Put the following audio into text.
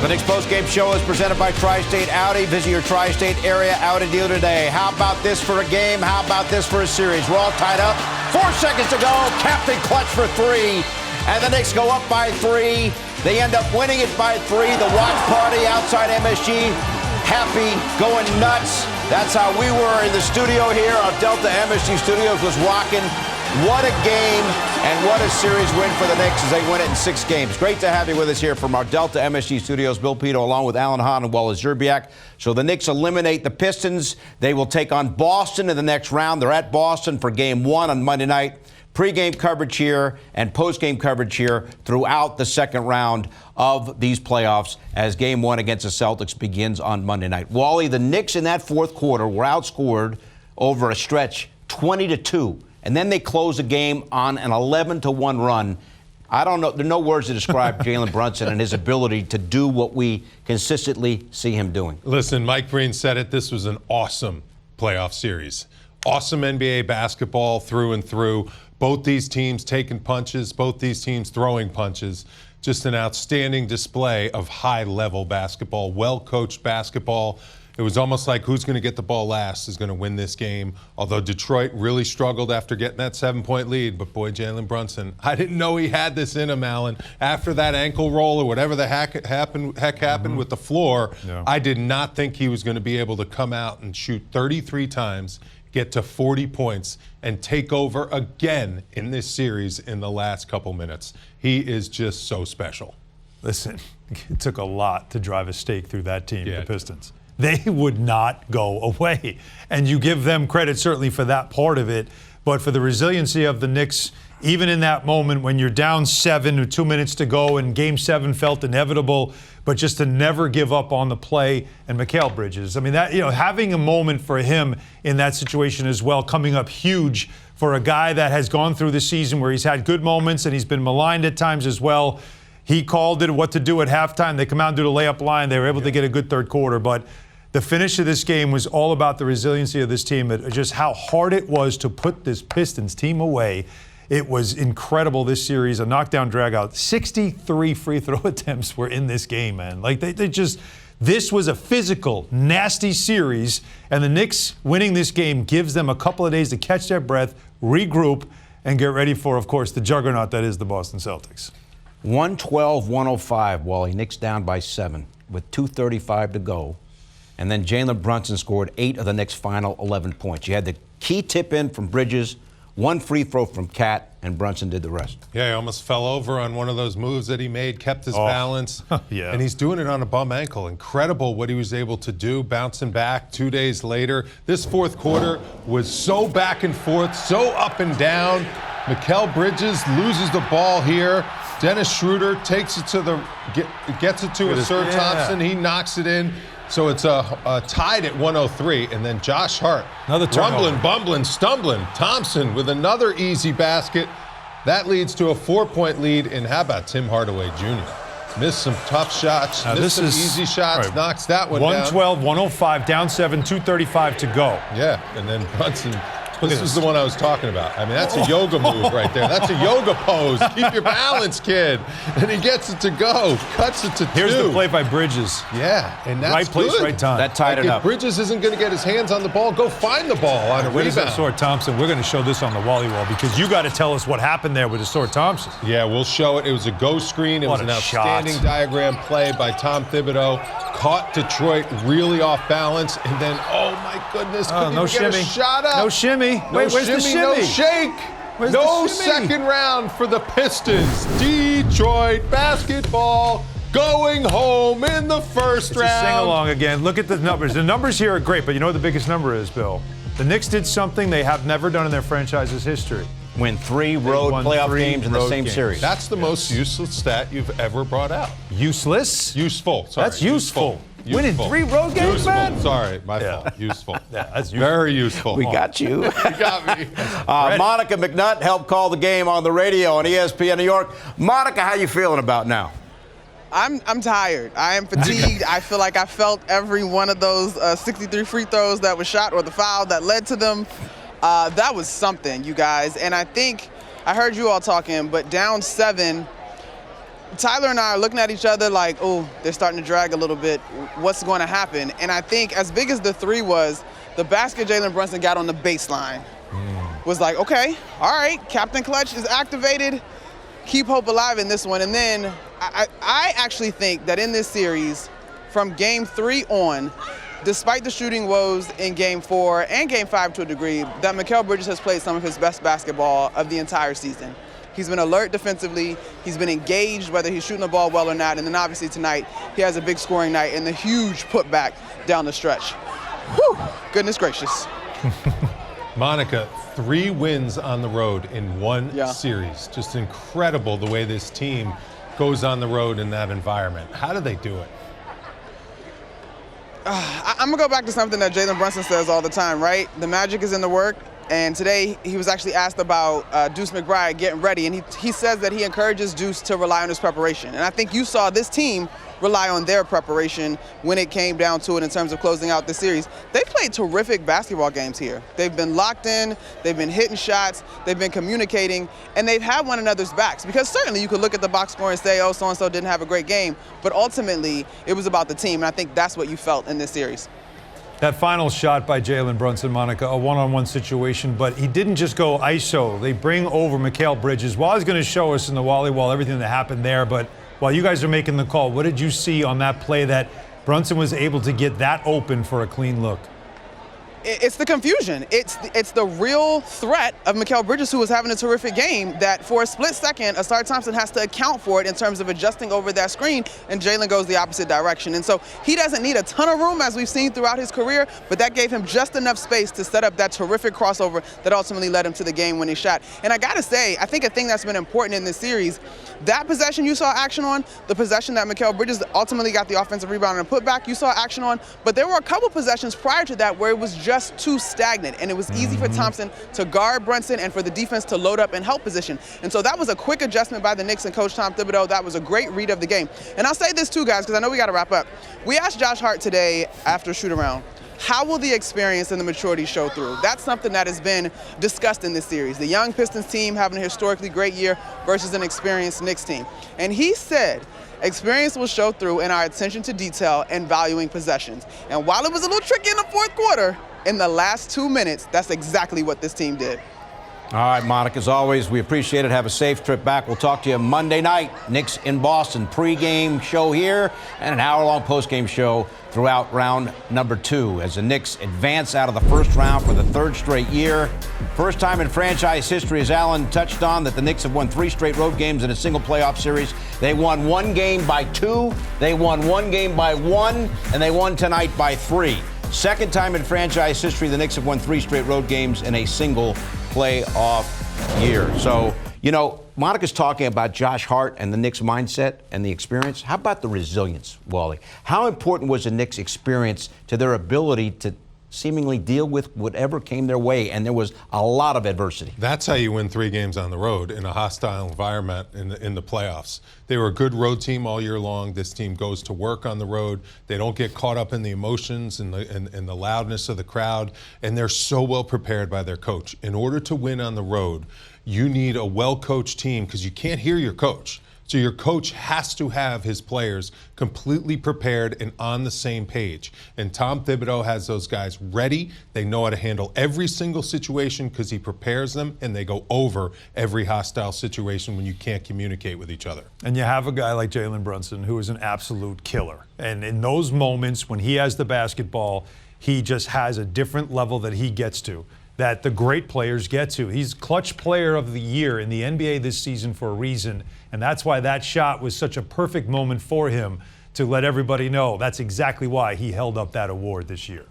The Knicks postgame show is presented by Tri-State Audi. Visit your Tri-State area Audi dealer today. How about this for a game? How about this for a series? We're all tied up. 4 seconds to go. Captain clutch for 3. And the Knicks go up by 3. They end up winning it by 3. The watch party outside MSG. Happy, going nuts. That's how we were in the studio here. Our Delta MSG Studios was rocking. What a game and what a series win for the Knicks as they win it in 6 games. Great to have you with us here from our Delta MSG Studios. Bill Pito along with Alan Hahn and Wallace Zerbiak. So the Knicks eliminate the Pistons. They will take on Boston in the next round. They're at Boston for Game 1 on Monday night. Pre-game coverage here and post-game coverage here throughout the second round of these playoffs as Game 1 against the Celtics begins on Monday night. Wally, the Knicks in that fourth quarter were outscored over a stretch 20-2. And then they close the game on an 11-1 run. I don't know. There are no words to describe Jalen Brunson and his ability to do what we consistently see him doing. Listen, Mike Breen said it. This was an awesome playoff series. Awesome NBA basketball through and through. Both these teams taking punches, both these teams throwing punches. Just an outstanding display of high-level basketball, well-coached basketball. It was almost like who's going to get the ball last is going to win this game. Although Detroit really struggled after getting that 7-point lead. But, boy, Jalen Brunson, I didn't know he had this in him, Alan. After that ankle roll or whatever the heck happened with the floor, I did not think he was going to be able to come out and shoot 33 times, get to 40 points, and take over again in this series in the last couple minutes. He is just so special. Listen, it took a lot to drive a stake through that team, the Pistons. They would not go away. And you give them credit certainly for that part of it, but for the resiliency of the Knicks, even in that moment when you're down 7 with 2 minutes to go and Game 7 felt inevitable, but just to never give up on the play. And Mikal Bridges, I mean, that, having a moment for him in that situation as well, coming up huge for a guy that has gone through the season where he's had good moments and he's been maligned at times as well. He called it what to do at halftime. They come out and do the layup line. They were able to get a good third quarter, but the finish of this game was all about the resiliency of this team, just how hard it was to put this Pistons team away. It was incredible, this series, a knockdown drag-out. 63 free throw attempts were in this game, man. Like, this was a physical, nasty series, and the Knicks winning this game gives them a couple of days to catch their breath, regroup, and get ready for, of course, the juggernaut that is the Boston Celtics. 112-105, Wally. Knicks down by 7 with 2:35 to go. And then Jalen Brunson scored 8 of the Knicks' final 11 points. You had the key tip in from Bridges, 1 free throw from Cat, and Brunson did the rest. Yeah, he almost fell over on one of those moves that he made, kept his balance. And he's doing it on a bum ankle. Incredible what he was able to do, bouncing back 2 days later. This fourth quarter was so back and forth, so up and down. Mikal Bridges loses the ball here. Dennis Schroeder takes it to gets it to Asur Thompson. He knocks it in. So it's tied at 103, and then Josh Hart, another rumbling, bumbling, stumbling. Thompson with another easy basket. That leads to a 4-point lead, and how about Tim Hardaway Jr.? Missed some tough shots, missed some easy shots, knocks that one down. 112-105, down 7, 2:35 to go. Yeah, and then Brunson. This is the one I was talking about. I mean, that's a yoga move right there. That's a yoga pose. Keep your balance, kid. And he gets it to go. Cuts it to 2. Here's the play by Bridges. Yeah, and that's right place, good. right time. That tied it up. If Bridges isn't going to get his hands on the ball, go find the ball on a rebound. Asur Thompson, we're going to show this on the Wally wall because you got to tell us what happened there with Asur Thompson. Yeah, we'll show it. It was a go screen. It was an outstanding diagram play by Tom Thibodeau. Caught Detroit really off balance, and then, oh my goodness, couldn't even get a shot up. No shimmy. Wait, where's the shimmy? No shake. No second round for the Pistons. Detroit basketball going home in the first round. Sing along again. Look at the numbers. The numbers here are great, but you know what the biggest number is, Bill? The Knicks did something they have never done in their franchise's history. Win 3 road playoff games in the same series. That's the most useless stat you've ever brought out. Useless? Useful. Sorry. That's useful. Winning 3 road games, man? Sorry, my fault. Useful. Yeah, that's useful. Very useful. We got you. You got me. Monica McNutt helped call the game on the radio on ESPN New York. Monica, how you feeling about now? I'm tired. I am fatigued. I feel like I felt every one of those 63 free throws that was shot or the foul that led to them. That was something, you guys. And I think I heard you all talking, but down 7, Tyler and I are looking at each other like, oh, they're starting to drag a little bit. What's going to happen? And I think as big as the three was, the basket Jalen Brunson got on the baseline was like, okay, all right, Captain Clutch is activated. Keep hope alive in this one. And then I actually think that in this series, from Game 3 on, despite the shooting woes in Game 4 and Game 5 to a degree, that Mikal Bridges has played some of his best basketball of the entire season. He's been alert defensively. He's been engaged, whether he's shooting the ball well or not. And then obviously tonight, he has a big scoring night and the huge putback down the stretch. Whew, goodness gracious. Monica, 3 wins on the road in one series. Just incredible the way this team goes on the road in that environment. How do they do it? I'm going to go back to something that Jalen Brunson says all the time, right? The magic is in the work. And today he was actually asked about Deuce McBride getting ready. And he says that he encourages Deuce to rely on his preparation. And I think you saw this team rely on their preparation when it came down to it in terms of closing out the series. They played terrific basketball games here. They've been locked in, they've been hitting shots, they've been communicating, and they've had one another's backs. Because certainly you could look at the box score and say, oh, so-and-so didn't have a great game, but ultimately it was about the team, and I think that's what you felt in this series. That final shot by Jalen Brunson, Monica, a one-on-one situation, but he didn't just go ISO. They bring over Mikal Bridges. Wally's going to show us in the Wally Wall everything that happened there, but while you guys are making the call, what did you see on that play that Brunson was able to get that open for a clean look? It's the confusion. It's the real threat of Mikal Bridges, who was having a terrific game, that for a split second, Asar Thompson has to account for it in terms of adjusting over that screen, and Jalen goes the opposite direction. And so he doesn't need a ton of room, as we've seen throughout his career, but that gave him just enough space to set up that terrific crossover that ultimately led him to the game-winning shot. And I got to say, I think a thing that's been important in this series, that possession you saw action on, the possession that Mikal Bridges ultimately got the offensive rebound and putback, you saw action on, but there were a couple possessions prior to that where it was just too stagnant, and it was easy for Thompson to guard Brunson and for the defense to load up in help position. And so that was a quick adjustment by the Knicks and Coach Tom Thibodeau. That was a great read of the game. And I'll say this too, guys, because I know we got to wrap up. We asked Josh Hart today after shoot-around, how will the experience and the maturity show through? That's something that has been discussed in this series. The young Pistons team having a historically great year versus an experienced Knicks team. And he said, experience will show through in our attention to detail and valuing possessions. And while it was a little tricky in the fourth quarter, in the last 2 minutes, that's exactly what this team did. All right, Monica, as always, we appreciate it. Have a safe trip back. We'll talk to you Monday night. Knicks in Boston, pregame show here and an hour-long postgame show throughout round number 2 as the Knicks advance out of the first round for the 3rd straight year. First time in franchise history, as Alan touched on, that the Knicks have won 3 straight road games in a single playoff series. They won 1 game by 2, they won 1 game by 1, and they won tonight by 3. Second time in franchise history, the Knicks have won 3 straight road games in a single playoff year. So, you know, Monica's talking about Josh Hart and the Knicks mindset and the experience. How about the resilience, Wally? How important was the Knicks' experience to their ability to seemingly deal with whatever came their way? And there was a lot of adversity. That's how you win 3 games on the road in a hostile environment in the playoffs. They were a good road team all year long. This team goes to work on the road. They don't get caught up in the emotions and the loudness of the crowd. And they're so well prepared by their coach. In order to win on the road, you need a well-coached team because you can't hear your coach. So your coach has to have his players completely prepared and on the same page. And Tom Thibodeau has those guys ready. They know how to handle every single situation because he prepares them, and they go over every hostile situation when you can't communicate with each other. And you have a guy like Jalen Brunson who is an absolute killer. And in those moments when he has the basketball, he just has a different level that he gets to, that the great players get to. He's clutch player of the year in the NBA this season for a reason, and that's why that shot was such a perfect moment for him to let everybody know that's exactly why he held up that award this year.